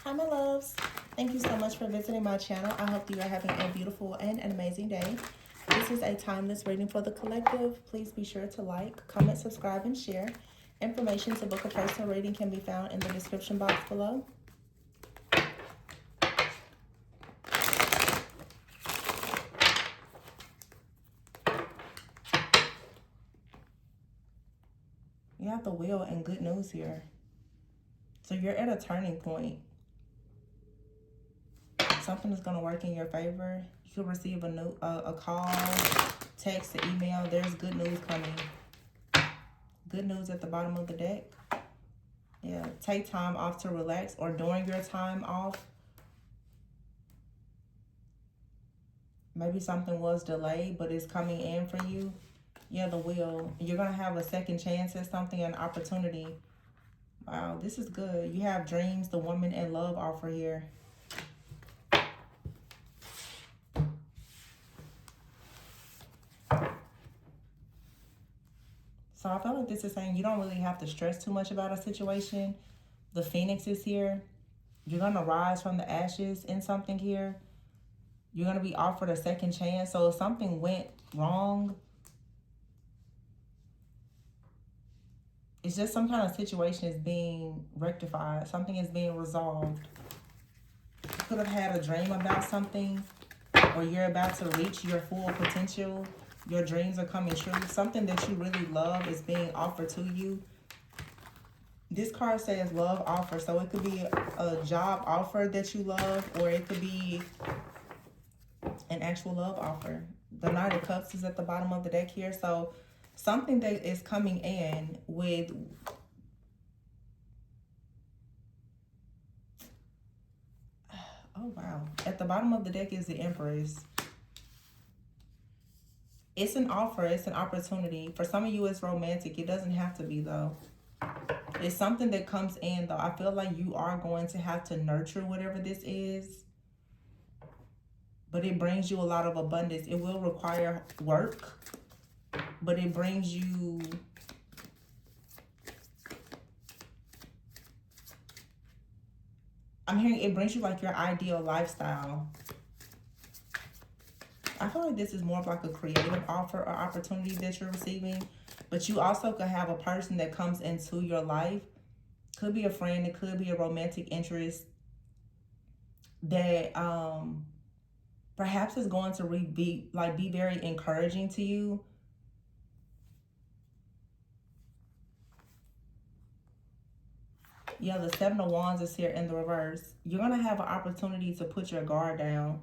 Hi, my loves. Thank you so much for visiting my channel. I hope you are having a beautiful and an amazing day. This is a timeless reading for the collective. Please be sure to like, comment, subscribe, and share. Information to book a personal reading can be found in the description box below. You have the wheel and good news here. So you're at a turning point. Something is going to work in your favor. You could receive a call, text, or email. There's good news coming. Good news at the bottom of the deck. Yeah, take time off to relax, or during your time off. Maybe something was delayed, but it's coming in for you. Yeah, the wheel. You're going to have a second chance at something, an opportunity. Wow, this is good. You have dreams, the woman in love offer here. So I feel like this is saying you don't really have to stress too much about a situation. The Phoenix is here. You're going to rise from the ashes in something here. You're going to be offered a second chance. So if something went wrong, it's just some kind of situation is being rectified. Something is being resolved. You could have had a dream about something, or you're about to reach your full potential. Your dreams are coming true. Something that you really love is being offered to you. This card says love offer. So it could be a job offer that you love, or it could be an actual love offer. The Knight of Cups is at the bottom of the deck here. So something that is coming in with... Oh, wow. At the bottom of the deck is the Empress. It's an offer. It's an opportunity. For some of you, it's romantic. It doesn't have to be, though. It's something that comes in, though. I feel like you are going to have to nurture whatever this is. But it brings you a lot of abundance. It will require work, but it brings you... I'm hearing it brings you like your ideal lifestyle. I feel like this is more of like a creative offer or opportunity that you're receiving. But you also could have a person that comes into your life. Could be a friend. It could be a romantic interest that perhaps is going to be very encouraging to you. Yeah, the Seven of Wands is here in the reverse. You're going to have an opportunity to put your guard down.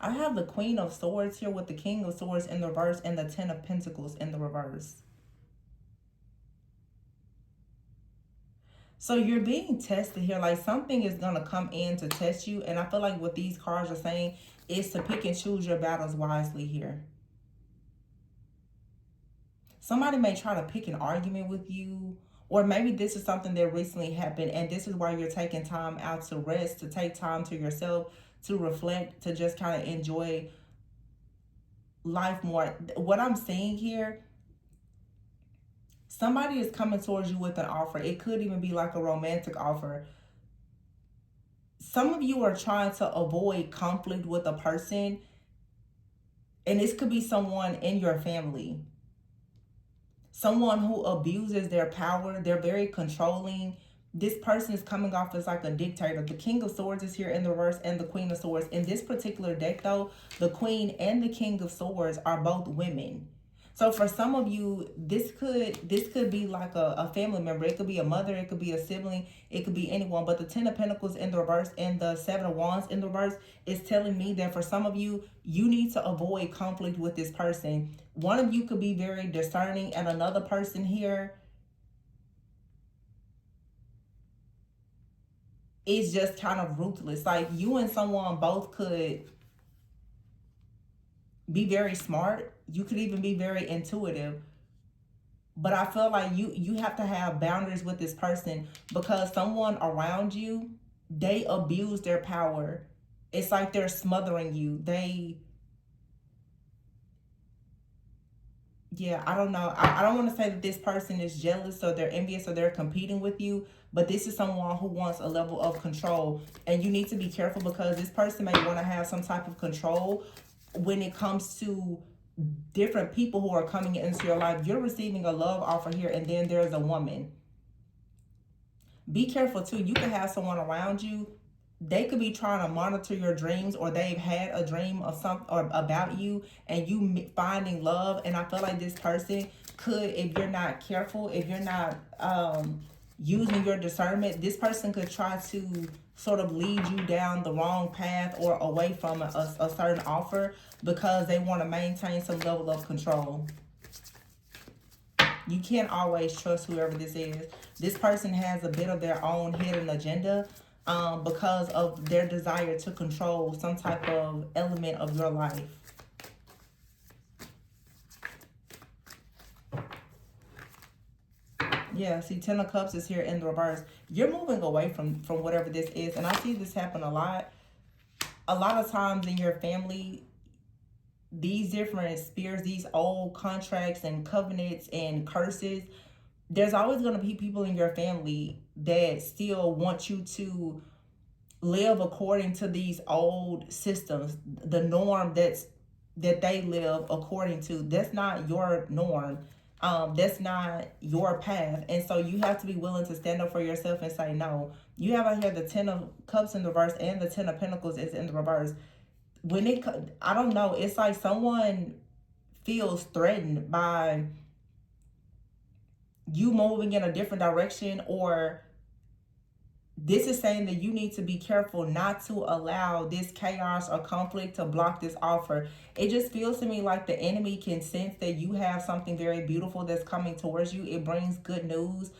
I have the Queen of Swords here with the King of Swords in the reverse and the Ten of Pentacles in the reverse. So you're being tested here. Like something is going to come in to test you. And I feel like what these cards are saying is to pick and choose your battles wisely here. Somebody may try to pick an argument with you. Or maybe this is something that recently happened. And this is why you're taking time out to rest, to take time to yourself, to reflect, to just kind of enjoy life more. What I'm seeing here, somebody is coming towards you with an offer. It could even be like a romantic offer. Some of you are trying to avoid conflict with a person, and this could be someone in your family. Someone who abuses their power. They're very controlling. This person is coming off as like a dictator. The King of Swords is here in the reverse and the Queen of Swords. In this particular deck, though, the Queen and the King of Swords are both women. So for some of you, this could be like a family member. It could be a mother. It could be a sibling. It could be anyone. But the Ten of Pentacles in the reverse and the Seven of Wands in the reverse is telling me that for some of you, you need to avoid conflict with this person. One of you could be very discerning, and another person here is just kind of ruthless. Like you and someone both could be very smart. You could even be very intuitive. But I feel like you have to have boundaries with this person, because someone around you, they abuse their power. It's like they're smothering you. Yeah, I don't know. I don't want to say that this person is jealous or they're envious or they're competing with you, but this is someone who wants a level of control. And you need to be careful because this person may want to have some type of control when it comes to different people who are coming into your life. You're receiving a love offer here, and then there's a woman. Be careful too. You can have someone around you, they could be trying to monitor your dreams, or they've had a dream of something or about you and you finding love. And I feel like this person could, if you're not careful, if you're not using your discernment, this person could try to sort of lead you down the wrong path or away from a certain offer because they want to maintain some level of control. You can't always trust whoever this is. This person has a bit of their own hidden agenda because of their desire to control some type of element of your life. Yeah, see, Ten of Cups is here in the reverse. You're moving away from whatever this is. And I see this happen a lot. A lot of times in your family, these different spirits, these old contracts and covenants and curses, there's always going to be people in your family that still want you to live according to these old systems, the norm that they live according to. That's not your norm. That's not your path. And so you have to be willing to stand up for yourself and say no. You have out here the Ten of Cups in the reverse and the Ten of Pentacles is in the reverse. When it, I don't know, it's like someone feels threatened by you moving in a different direction, or this is saying that you need to be careful not to allow this chaos or conflict to block this offer. It just feels to me like the enemy can sense that you have something very beautiful that's coming towards you. It brings good news.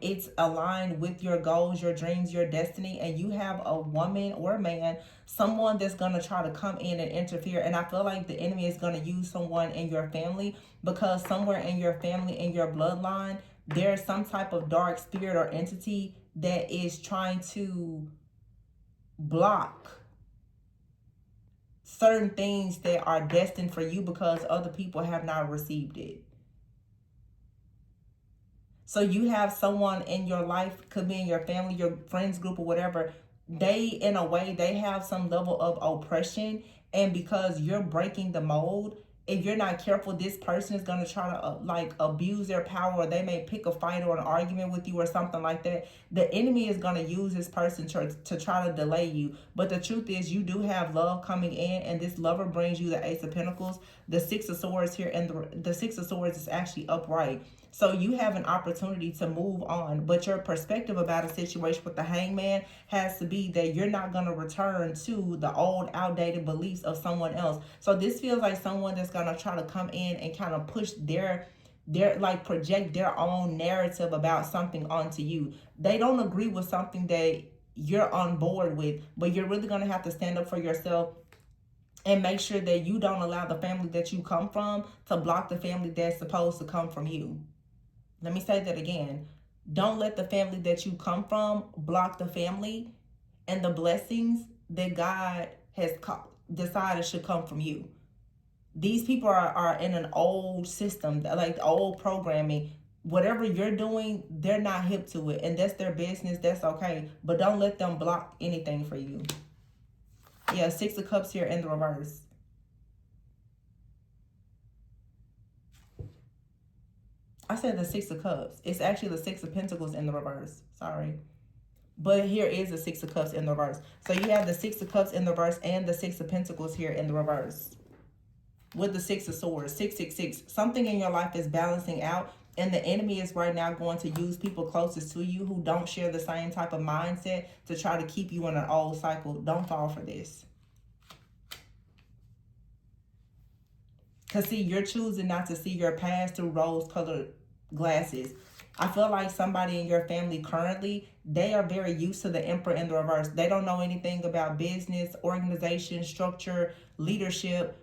It's aligned with your goals, your dreams, your destiny, and you have a woman or a man, someone that's going to try to come in and interfere. And I feel like the enemy is going to use someone in your family, because somewhere in your family, in your bloodline, there's some type of dark spirit or entity that is trying to block certain things that are destined for you because other people have not received it. So you have someone in your life, could be in your family, your friends group, or whatever. They, in a way, they have some level of oppression. And because you're breaking the mold, if you're not careful, this person is going to try to like abuse their power, or they may pick a fight or an argument with you or something like that. The enemy is going to use this person to try to delay you. But the truth is, you do have love coming in, and this lover brings you the Ace of Pentacles, the Six of Swords here, and the Six of Swords is actually upright. So you have an opportunity to move on, but your perspective about a situation with the Hangman has to be that you're not going to return to the old outdated beliefs of someone else. So this feels like someone that's going to try to come in and kind of push their like project their own narrative about something onto you. They don't agree with something that you're on board with, but you're really going to have to stand up for yourself and make sure that you don't allow the family that you come from to block the family that's supposed to come from you. Let me say that again. Don't let the family that you come from block the family and the blessings that God has decided should come from you. These people are in an old system, like old programming. Whatever you're doing, they're not hip to it, and that's their business. That's okay. But don't let them block anything for you. Yeah, Six of Cups here in the reverse. I said the Six of Cups. It's actually the Six of Pentacles in the reverse. Sorry. But here is the Six of Cups in the reverse. So you have the Six of Cups in the reverse and the Six of Pentacles here in the reverse. With the Six of Swords. 666. Something in your life is balancing out. And the enemy is right now going to use people closest to you who don't share the same type of mindset to try to keep you in an old cycle. Don't fall for this. Because see, you're choosing not to see your past through rose-colored glasses. I feel like somebody in your family currently, they are very used to the Emperor in the reverse. They don't know anything about business, organization, structure, leadership.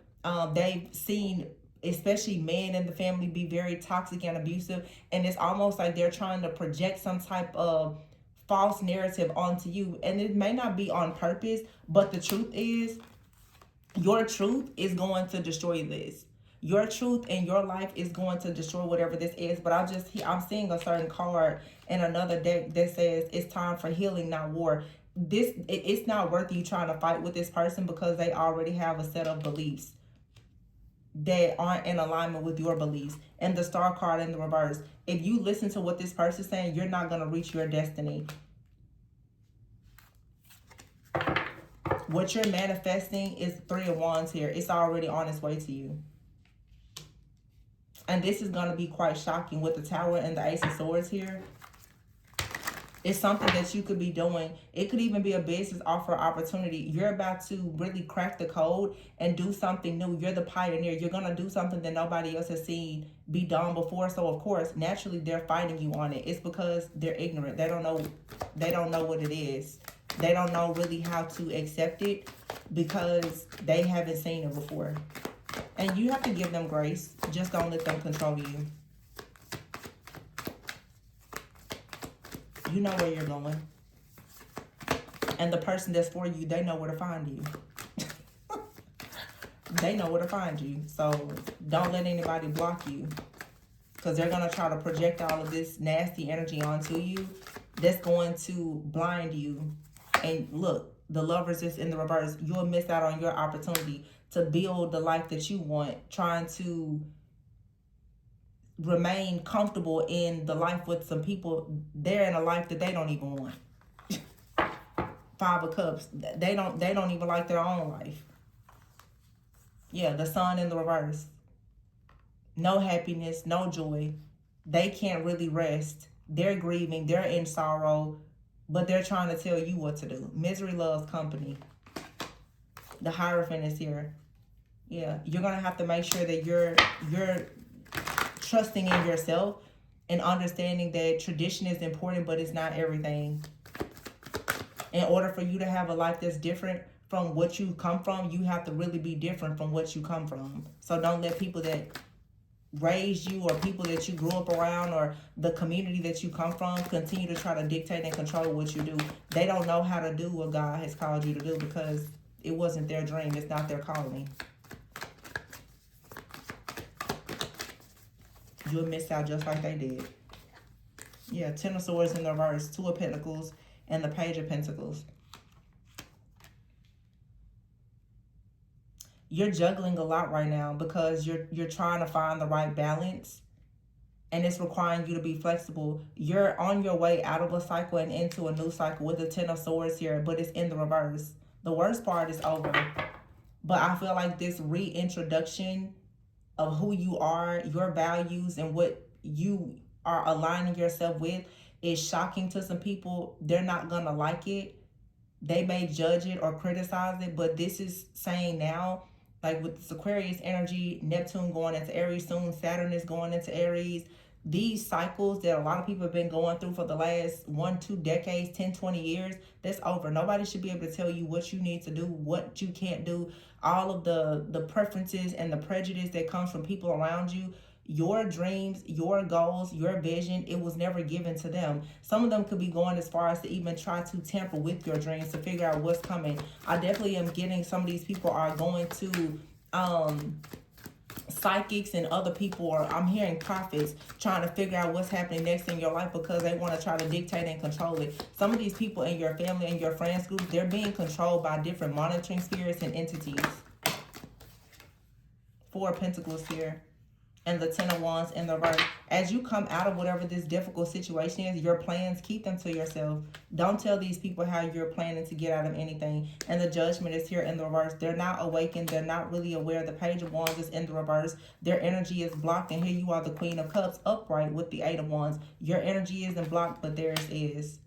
They've seen, especially men in the family, be very toxic and abusive. And it's almost like they're trying to project some type of false narrative onto you. And it may not be on purpose, but the truth is, your truth is going to destroy this. Your truth in your life is going to destroy whatever this is. But I'm seeing a certain card in another deck that says it's time for healing, not war. It's not worth you trying to fight with this person because they already have a set of beliefs that aren't in alignment with your beliefs. And the star card in the reverse, if you listen to what this person's saying, you're not going to reach your destiny. What you're manifesting is 3 of Wands here. It's already on its way to you. And this is going to be quite shocking with the Tower and the Ace of Swords here. It's something that you could be doing. It could even be a business offer opportunity. You're about to really crack the code and do something new. You're the pioneer. You're going to do something that nobody else has seen be done before. So, of course, naturally, they're fighting you on it. It's because they're ignorant. They don't know what it is. They don't know really how to accept it because they haven't seen it before. And you have to give them grace. Just don't let them control you. You know where you're going. And the person that's for you, they know where to find you. They know where to find you. So don't let anybody block you. Because they're going to try to project all of this nasty energy onto you. That's going to blind you. And look, the Lovers is in the reverse. You'll miss out on your opportunity to build the life that you want. Trying to remain comfortable in the life with some people. They're in a life that they don't even want. 5 of Cups. They don't even like their own life. Yeah, the Sun in the reverse. No happiness, no joy. They can't really rest. They're grieving. They're in sorrow. But they're trying to tell you what to do. Misery loves company. The Hierophant is here. Yeah, you're going to have to make sure that you're trusting in yourself and understanding that tradition is important, but it's not everything. In order for you to have a life that's different from what you come from, you have to really be different from what you come from. So don't let people that raised you or people that you grew up around or the community that you come from continue to try to dictate and control what you do. They don't know how to do what God has called you to do because it wasn't their dream. It's not their calling. You'll miss out just like they did. Yeah, 10 of Swords in the reverse, 2 of Pentacles, and the Page of Pentacles. You're juggling a lot right now because you're trying to find the right balance, and it's requiring you to be flexible. You're on your way out of a cycle and into a new cycle with the 10 of Swords here, but it's in the reverse. The worst part is over. But I feel like this reintroduction of who you are, your values, and what you are aligning yourself with is shocking to some people. They're not going to like it. They may judge it or criticize it, but this is saying now, like with this Aquarius energy, Neptune going into Aries soon, Saturn is going into Aries. These cycles that a lot of people have been going through for the last 1-2 decades, 10-20 years, that's over. Nobody should be able to tell you what you need to do, what you can't do. All of the preferences and the prejudice that comes from people around you. Your dreams, your goals, your vision, it was never given to them. Some of them could be going as far as to even try to tamper with your dreams to figure out what's coming. I definitely am getting some of these people are going to psychics and other people, or I'm hearing prophets trying to figure out what's happening next in your life because they want to try to dictate and control it. Some of these people in your family and your friends group, they're being controlled by different monitoring spirits and entities. 4 of Pentacles here. And the 10 of Wands in the reverse. As you come out of whatever this difficult situation is, your plans, keep them to yourself. Don't tell these people how you're planning to get out of anything. And the Judgment is here in the reverse. They're not awakened. They're not really aware. The Page of Wands is in the reverse. Their energy is blocked. And here you are, the Queen of Cups, upright with the 8 of Wands. Your energy isn't blocked, but theirs is.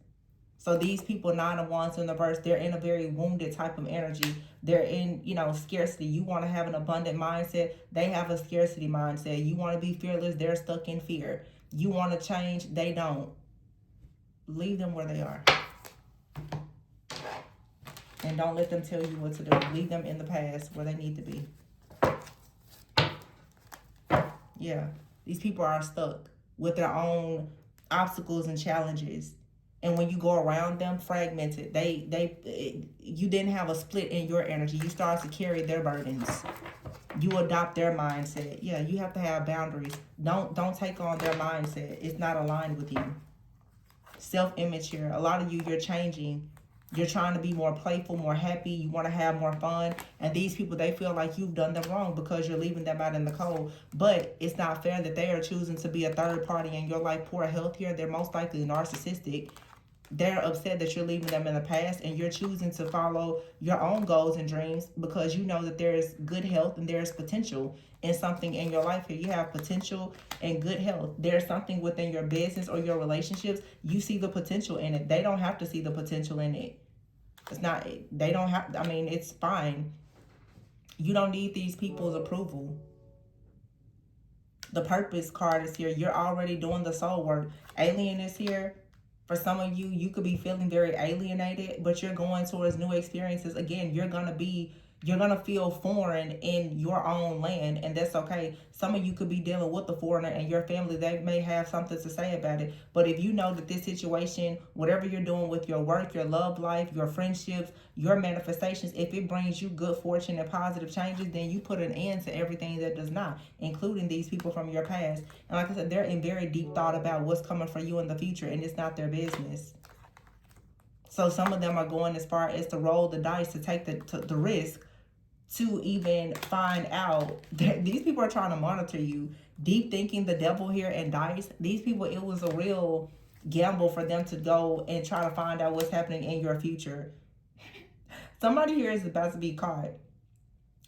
So these people, 9 of Wands in the reverse, they're in a very wounded type of energy. They're in, scarcity. You want to have an abundant mindset. They have a scarcity mindset. You want to be fearless. They're stuck in fear. You want to change. They don't. Leave them where they are. And don't let them tell you what to do. Leave them in the past where they need to be. Yeah. These people are stuck with their own obstacles and challenges. And when you go around them, fragmented. You didn't have a split in your energy. You start to carry their burdens. You adopt their mindset. Yeah, you have to have boundaries. Don't take on their mindset. It's not aligned with you. Self-image here. A lot of you, you're changing. You're trying to be more playful, more happy. You want to have more fun. And these people, they feel like you've done them wrong because you're leaving them out in the cold. But it's not fair that they are choosing to be a third party in your life. Poor health here. They're most likely narcissistic. They're upset that you're leaving them in the past, and you're choosing to follow your own goals and dreams because you know that there's good health and there's potential in something in your life here. You have potential and good health. There's something within your business or your relationships. You see the potential in it. They don't have to see the potential in it. It's not, they don't have, I mean, it's fine. You don't need these people's approval. The purpose card is here. You're already doing the soul work. Alien is here. For some of you, you could be feeling very alienated, but you're going towards new experiences. Again, you're going to feel foreign in your own land, and that's okay. Some of you could be dealing with the foreigner and your family. They may have something to say about it. But if you know that this situation, whatever you're doing with your work, your love life, your friendships, your manifestations, if it brings you good fortune and positive changes, then you put an end to everything that does not, including these people from your past. And like I said, they're in very deep thought about what's coming for you in the future, and it's not their business. So some of them are going as far as to roll the dice, to take the risk to even find out that these people are trying to monitor you. Deep thinking, the devil here, and dice. These people, it was a real gamble for them to go and try to find out what's happening in your future. Somebody here is about to be caught.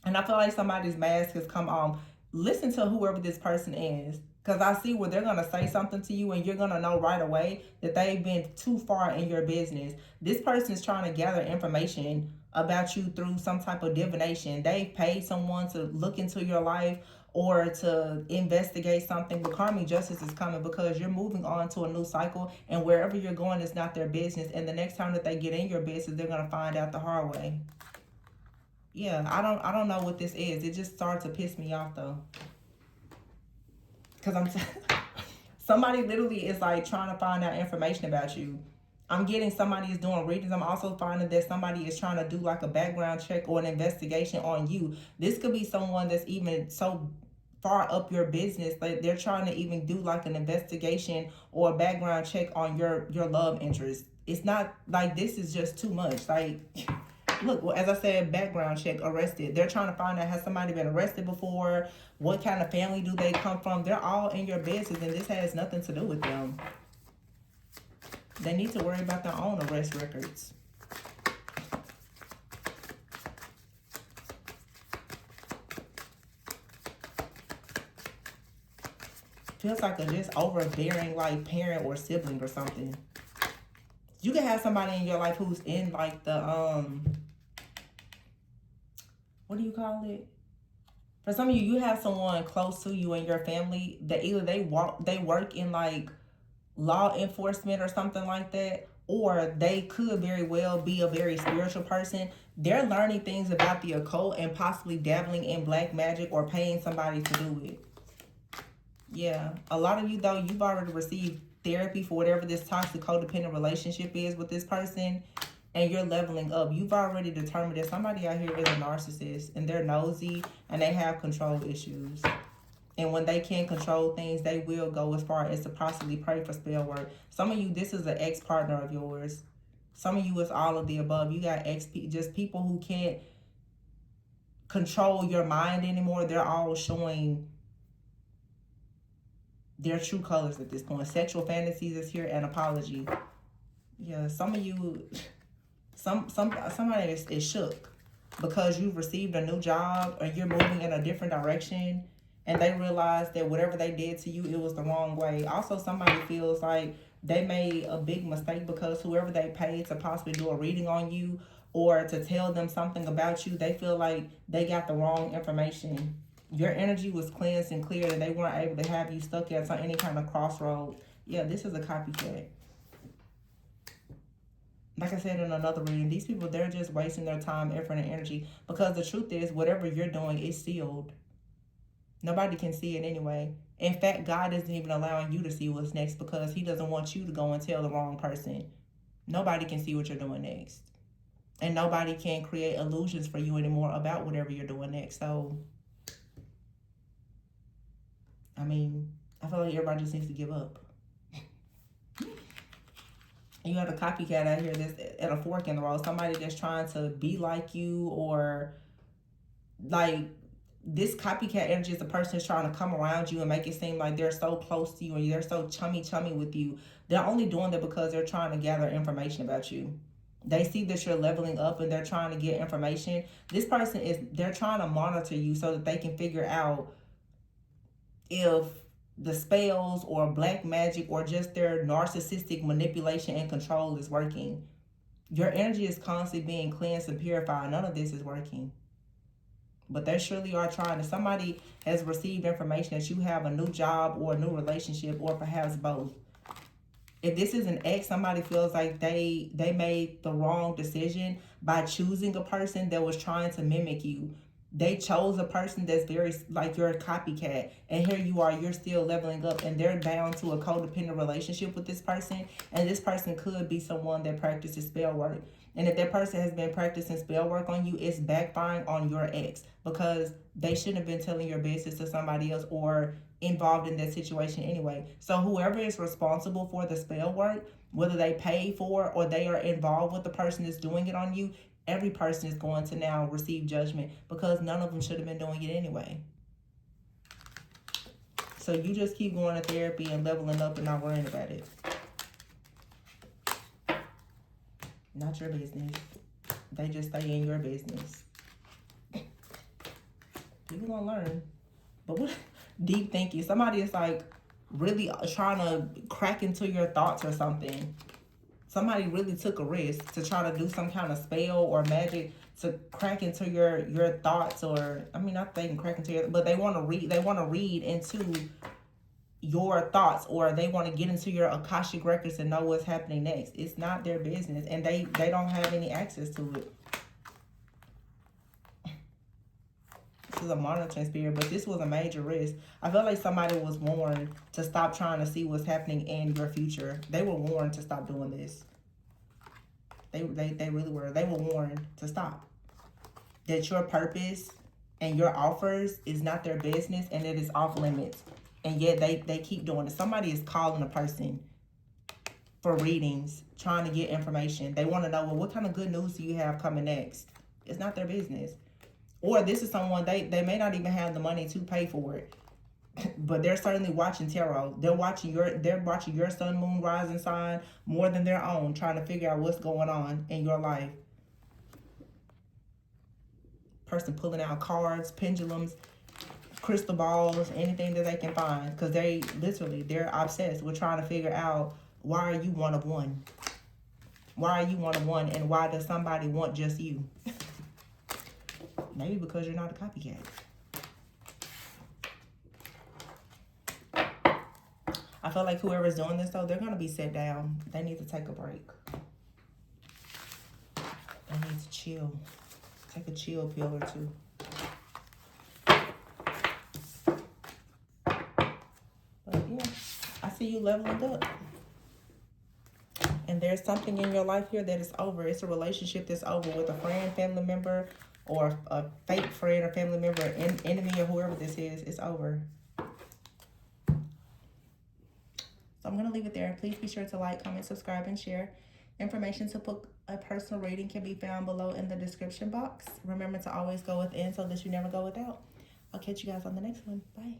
And I feel like somebody's mask has come on. Listen to whoever this person is. Because I see where they're going to say something to you and you're going to know right away that they've been too far in your business. This person is trying to gather information about you through some type of divination. They've paid someone to look into your life or to investigate something. But karmic justice is coming because you're moving on to a new cycle, and wherever you're going is not their business. And the next time that they get in your business, they're going to find out the hard way. Yeah, I don't know what this is. It just started to piss me off though. Because somebody literally is like trying to find out information about you. I'm getting somebody is doing readings. I'm also finding that somebody is trying to do like a background check or an investigation on you. This could be someone that's even so far up your business, like they're trying to even do like an investigation or a background check on your love interest. It's not like, this is just too much. Like, look, well, as I said, background check, arrested. They're trying to find out, has somebody been arrested before? What kind of family do they come from? They're all in your business, and this has nothing to do with them. They need to worry about their own arrest records. Feels like a just overbearing like parent or sibling or something. You can have somebody in your life who's in like the what do you call it? For some of you, you have someone close to you in your family that either they work in like law enforcement or something like that, or they could very well be a very spiritual person. They're learning things about the occult and possibly dabbling in black magic or paying somebody to do it. Yeah, a lot of you though, you've already received therapy for whatever this toxic codependent relationship is with this person, and you're leveling up. You've already determined that somebody out here is a narcissist and they're nosy and they have control issues. And when they can't control things, they will go as far as to possibly pray for spell work. Some of you, this is an ex-partner of yours. Some of you is all of the above. You got just people who can't control your mind anymore. They're all showing their true colors at this point. Sexual fantasies is here, and apology. Yeah, some of you, somebody is shook because you've received a new job or you're moving in a different direction, and they realize that whatever they did to you, it was the wrong way. Also, somebody feels like they made a big mistake because whoever they paid to possibly do a reading on you or to tell them something about you, they feel like they got the wrong information. Your energy was cleansed and cleared, and they weren't able to have you stuck at any kind of crossroads. Yeah, this is a copycat. Like I said in another reading, these people, they're just wasting their time, effort, and energy, because the truth is, whatever you're doing is sealed. Nobody can see it anyway. In fact, God isn't even allowing you to see what's next because he doesn't want you to go and tell the wrong person. Nobody can see what you're doing next. And nobody can create illusions for you anymore about whatever you're doing next. So I mean, I feel like everybody just needs to give up. You have a copycat out here that's at a fork in the road. Somebody that's trying to be like you, or like this copycat energy is the person who's trying to come around you and make it seem like they're so close to you and they're so chummy with you. They're only doing that because they're trying to gather information about you. They see that you're leveling up and they're trying to get information. This person they're trying to monitor you so that they can figure out if the spells or black magic or just their narcissistic manipulation and control is working. Your energy is constantly being cleansed and purified. None of this is working. But they surely are trying to. Somebody has received information that you have a new job or a new relationship, or perhaps both. If this is an ex, somebody feels like they made the wrong decision by choosing a person that was trying to mimic you. They chose a person that's very like you're a copycat, and here you are, you're still leveling up, and they're bound to a codependent relationship with this person, and this person could be someone that practices spell work. And if that person has been practicing spell work on you, it's backfiring on your ex, because they shouldn't have been telling your business to somebody else or involved in that situation anyway. So whoever is responsible for the spell work, whether they pay for or they are involved with the person that's doing it on you, every person is going to now receive judgment, because none of them should have been doing it anyway. So you just keep going to therapy and leveling up and not worrying about it. Not your business. They just stay in your business. You're gonna learn. But what deep thinking? Somebody is like really trying to crack into your thoughts or something. Somebody really took a risk to try to do some kind of spell or magic to crack into your thoughts, or I mean, not they can crack into your, but they want to read into your thoughts, or they want to get into your Akashic records and know what's happening next. It's not their business, and they don't have any access to it. This is a monitoring spirit, but this was a major risk. I feel like somebody was warned to stop trying to see what's happening in your future. They were warned to stop doing this. They really were. They were warned to stop. That your purpose and your offers is not their business, and it is off limits. And yet they keep doing it. Somebody is calling a person for readings, trying to get information. They want to know, well, what kind of good news do you have coming next? It's not their business. Or this is someone, they may not even have the money to pay for it. But they're certainly watching tarot. They're watching your sun, moon, rising sign more than their own, trying to figure out what's going on in your life. Person pulling out cards, pendulums, crystal balls, anything that they can find, because they're obsessed with trying to figure out, why are you one of one? Why are you one of one, and why does somebody want just you? Maybe because you're not a copycat. I feel like whoever's doing this, though, they're going to be set down. They need to take a break. They need to chill. Take a chill pill or two. But yeah, I see you leveling up. And there's something in your life here that is over. It's a relationship that's over with a friend, family member, or a fake friend or family member, enemy, or whoever this is. It's over. So I'm going to leave it there. Please be sure to like, comment, subscribe, and share. Information to book a personal reading can be found below in the description box. Remember to always go within so that you never go without. I'll catch you guys on the next one. Bye.